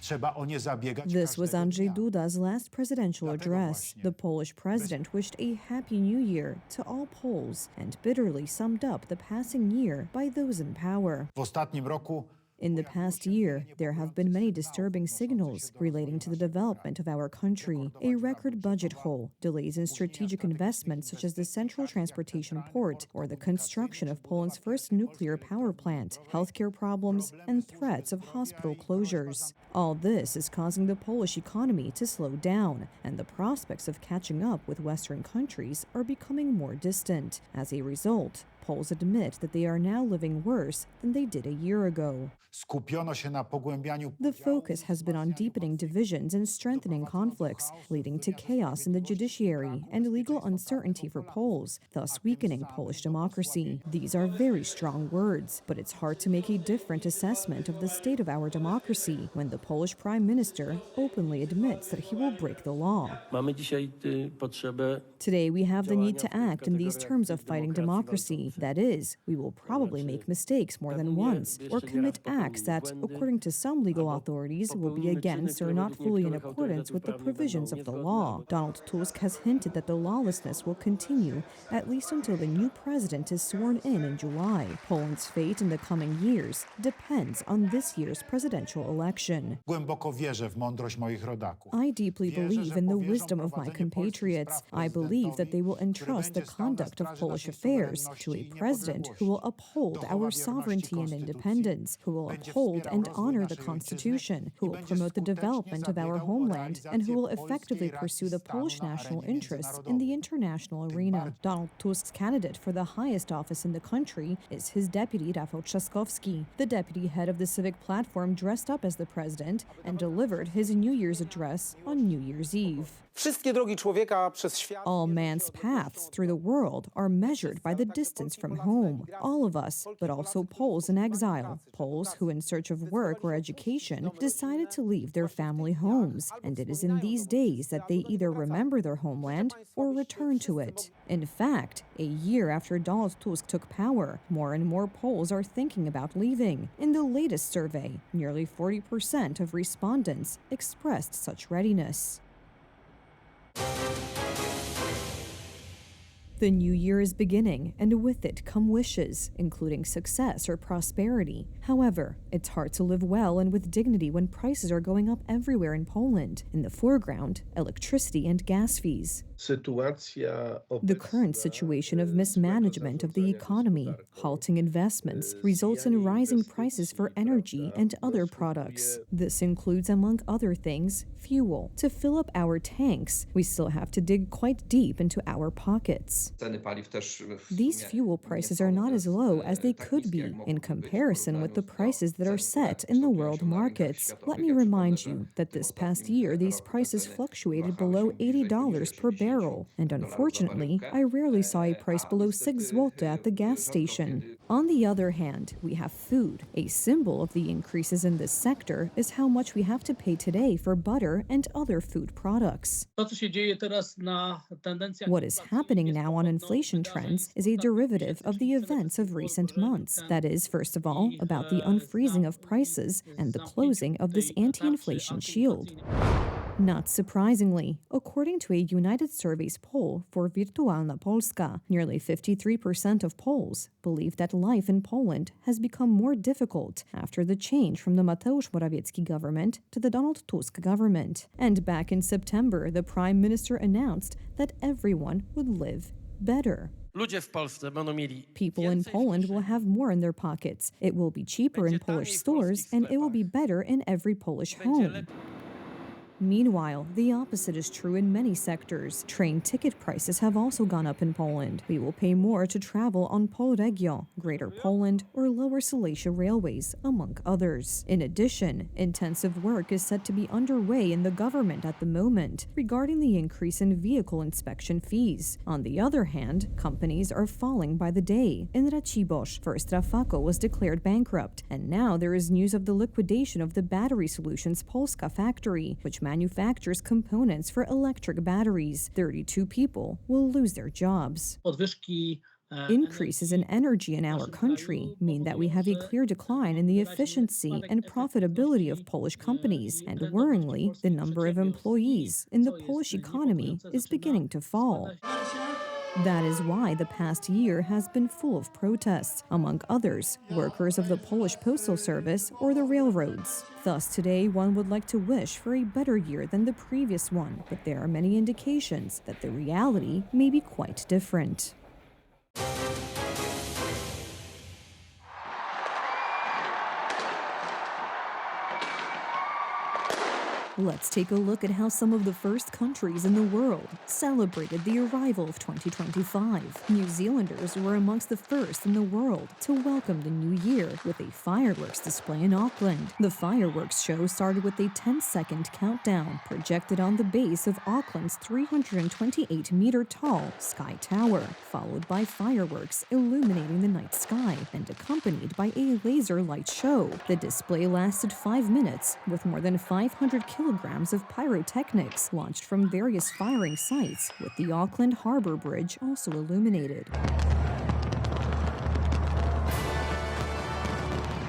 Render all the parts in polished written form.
This was Andrzej Duda's last presidential address. The Polish president wished a happy new year to all Poles and bitterly summed up the passing year by those in power. In the past year, there have been many disturbing signals relating to the development of our country. A record budget hole, delays in strategic investments such as the central transportation port or the construction of Poland's first nuclear power plant, healthcare problems, and threats of hospital closures. All this is causing the Polish economy to slow down, and the prospects of catching up with Western countries are becoming more distant. As a result, Poles admit that they are now living worse than they did a year ago. The focus has been on deepening divisions and strengthening conflicts, leading to chaos in the judiciary and legal uncertainty for Poles, thus weakening Polish democracy. These are very strong words, but it's hard to make a different assessment of the state of our democracy when the Polish Prime Minister openly admits that he will break the law. Today, we have the need to act in these terms of fighting democracy. That is, we will probably make mistakes more than once, or commit acts that, according to some legal authorities, will be against or not fully in accordance with the provisions of the law. Donald Tusk has hinted that the lawlessness will continue at least until the new president is sworn in July. Poland's fate in the coming years depends on this year's presidential election. I deeply believe in the wisdom of my compatriots. I believe that they will entrust the conduct of Polish affairs to a president who will uphold our sovereignty and independence, who will uphold and honor the Constitution, who will promote the development of our homeland, and who will effectively pursue the Polish national interests in the international arena. Donald Tusk's candidate for the highest office in the country is his deputy, Rafał Trzaskowski. The deputy head of the Civic Platform dressed up as the president and delivered his New Year's address on New Year's Eve. All man's paths through the world are measured by the distance from home. All of us, but also Poles in exile, Poles who in search of work or education decided to leave their family homes. And it is in these days that they either remember their homeland or return to it. In fact, a year after Donald Tusk took power, more and more Poles are thinking about leaving. In the latest survey, nearly 40% of respondents expressed such readiness. The new year is beginning, and with it come wishes, including success or prosperity. However, it's hard to live well and with dignity when prices are going up everywhere in Poland. In the foreground, electricity and gas fees. The current situation of mismanagement of the economy, halting investments, results in rising prices for energy and other products. This includes, among other things, fuel. To fill up our tanks, we still have to dig quite deep into our pockets. These fuel prices are not as low as they could be in comparison with the prices that are set in the world markets. Let me remind you that this past year, these prices fluctuated below $80 per barrel, and unfortunately, I rarely saw a price below 6 zloty at the gas station. On the other hand, we have food. A symbol of the increases in this sector is how much we have to pay today for butter and other food products. What is happening now on inflation trends is a derivative of the events of recent months. That is, first of all, about the unfreezing of prices and the closing of this anti-inflation shield. Not surprisingly, according to a United Surveys poll for Wirtualna Polska, nearly 53% of Poles believe that life in Poland has become more difficult after the change from the Mateusz Morawiecki government to the Donald Tusk government. And back in September, the Prime Minister announced that everyone would live better. People in Poland will have more in their pockets. It will be cheaper in Polish stores, and it will be better in every Polish home. Meanwhile, the opposite is true in many sectors. Train ticket prices have also gone up in Poland. We will pay more to travel on Polregio, Greater Poland, or Lower Silesia railways, among others. In addition, intensive work is set to be underway in the government at the moment regarding the increase in vehicle inspection fees. On the other hand, companies are falling by the day. In Racibórz, first Rafako was declared bankrupt, and now there is news of the liquidation of the Battery Solutions Polska factory, which manufactures components for electric batteries. 32 people will lose their jobs. Increases in energy in our country mean that we have a clear decline in the efficiency and profitability of Polish companies, and worryingly, the number of employees in the Polish economy is beginning to fall. That is why the past year has been full of protests, among others, workers of the Polish Postal Service or the railroads. Thus, today one would like to wish for a better year than the previous one, but there are many indications that the reality may be quite different. Let's take a look at how some of the first countries in the world celebrated the arrival of 2025. New Zealanders were amongst the first in the world to welcome the new year with a fireworks display in Auckland. The fireworks show started with a 10-second countdown projected on the base of Auckland's 328-meter-tall Sky Tower, followed by fireworks illuminating the night sky and accompanied by a laser light show. The display lasted 5 minutes with more than 500 kilograms of pyrotechnics launched from various firing sites, with the Auckland Harbour Bridge also illuminated.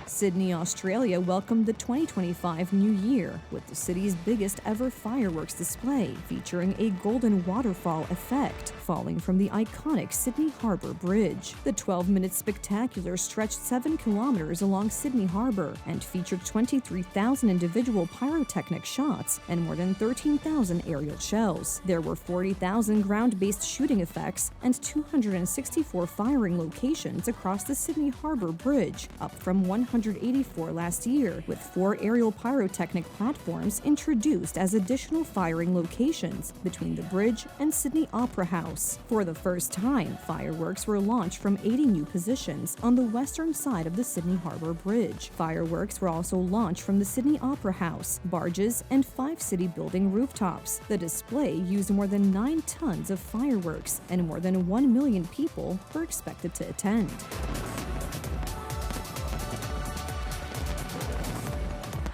Sydney, Australia welcomed the 2025 New Year with the city's biggest ever fireworks display, featuring a golden waterfall effect falling from the iconic Sydney Harbour Bridge. The 12-minute spectacular stretched 7 kilometers along Sydney Harbour and featured 23,000 individual pyrotechnic shots and more than 13,000 aerial shells. There were 40,000 ground-based shooting effects and 264 firing locations across the Sydney Harbour Bridge, up from 184 last year, with 4 aerial pyrotechnic platforms introduced as additional firing locations between the bridge and Sydney Opera House. For the first time, fireworks were launched from 80 new positions on the western side of the Sydney Harbour Bridge. Fireworks were also launched from the Sydney Opera House, barges, and 5 city building rooftops. The display used more than 9 tons of fireworks, and more than 1 million people were expected to attend.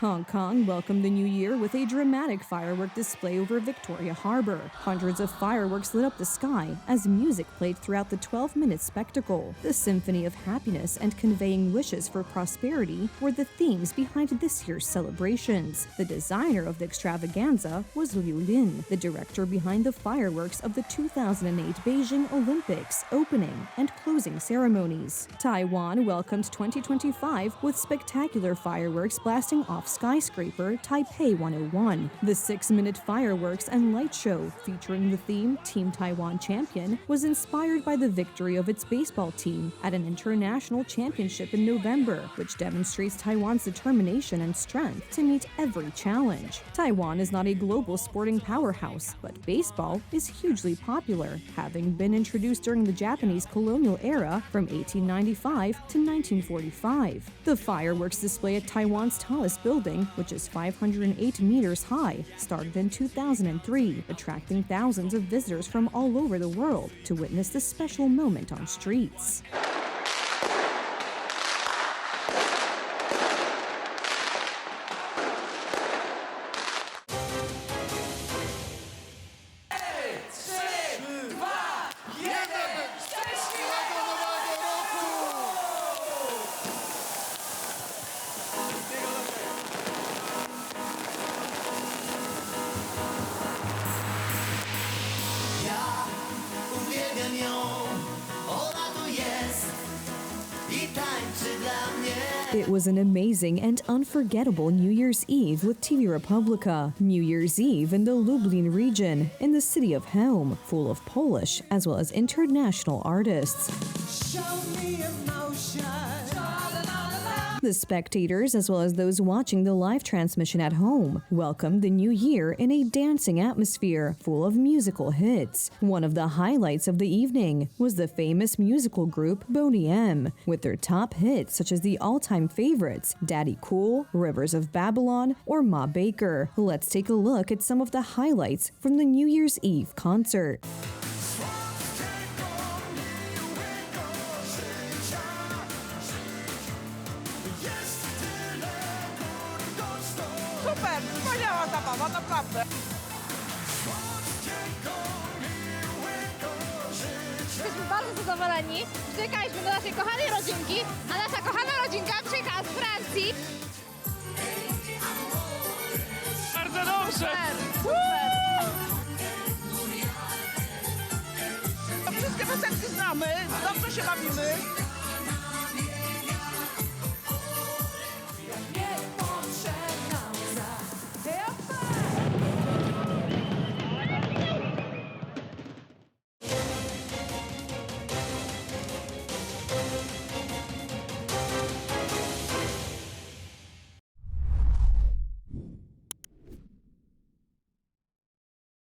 Hong Kong welcomed the new year with a dramatic firework display over Victoria Harbour. Hundreds of fireworks lit up the sky as music played throughout the 12-minute spectacle. The symphony of happiness and conveying wishes for prosperity were the themes behind this year's celebrations. The designer of the extravaganza was Liu Lin, the director behind the fireworks of the 2008 Beijing Olympics opening and closing ceremonies. Taiwan welcomed 2025 with spectacular fireworks blasting off skyscraper Taipei 101. The 6-minute fireworks and light show featuring the theme Team Taiwan Champion was inspired by the victory of its baseball team at an international championship in November, which demonstrates Taiwan's determination and strength to meet every challenge. Taiwan is not a global sporting powerhouse, but baseball is hugely popular, having been introduced during the Japanese colonial era from 1895 to 1945. The fireworks display at Taiwan's tallest building, which is 508 meters high, started in 2003, attracting thousands of visitors from all over the world to witness the special moment on streets. It was an amazing and unforgettable New Year's Eve with TV Republica. New Year's Eve in the Lublin region, in the city of Helm, full of Polish as well as international artists. The spectators, as well as those watching the live transmission at home, welcomed the new year in a dancing atmosphere full of musical hits. One of the highlights of the evening was the famous musical group Boney M, with their top hits such as the all-time favorites Daddy Cool, Rivers of Babylon, or Ma Baker. Let's take a look at some of the highlights from the New Year's Eve concert. Super, wspaniała zabawa, naprawdę. Jesteśmy bardzo zadowoleni. zadowoleni. Przyjechaliśmy do naszej kochanej rodzinki, a nasza kochana rodzinka przyjechała z Francji. Bardzo dobrze! Wszystkie piosenki znamy, dobrze się bawimy.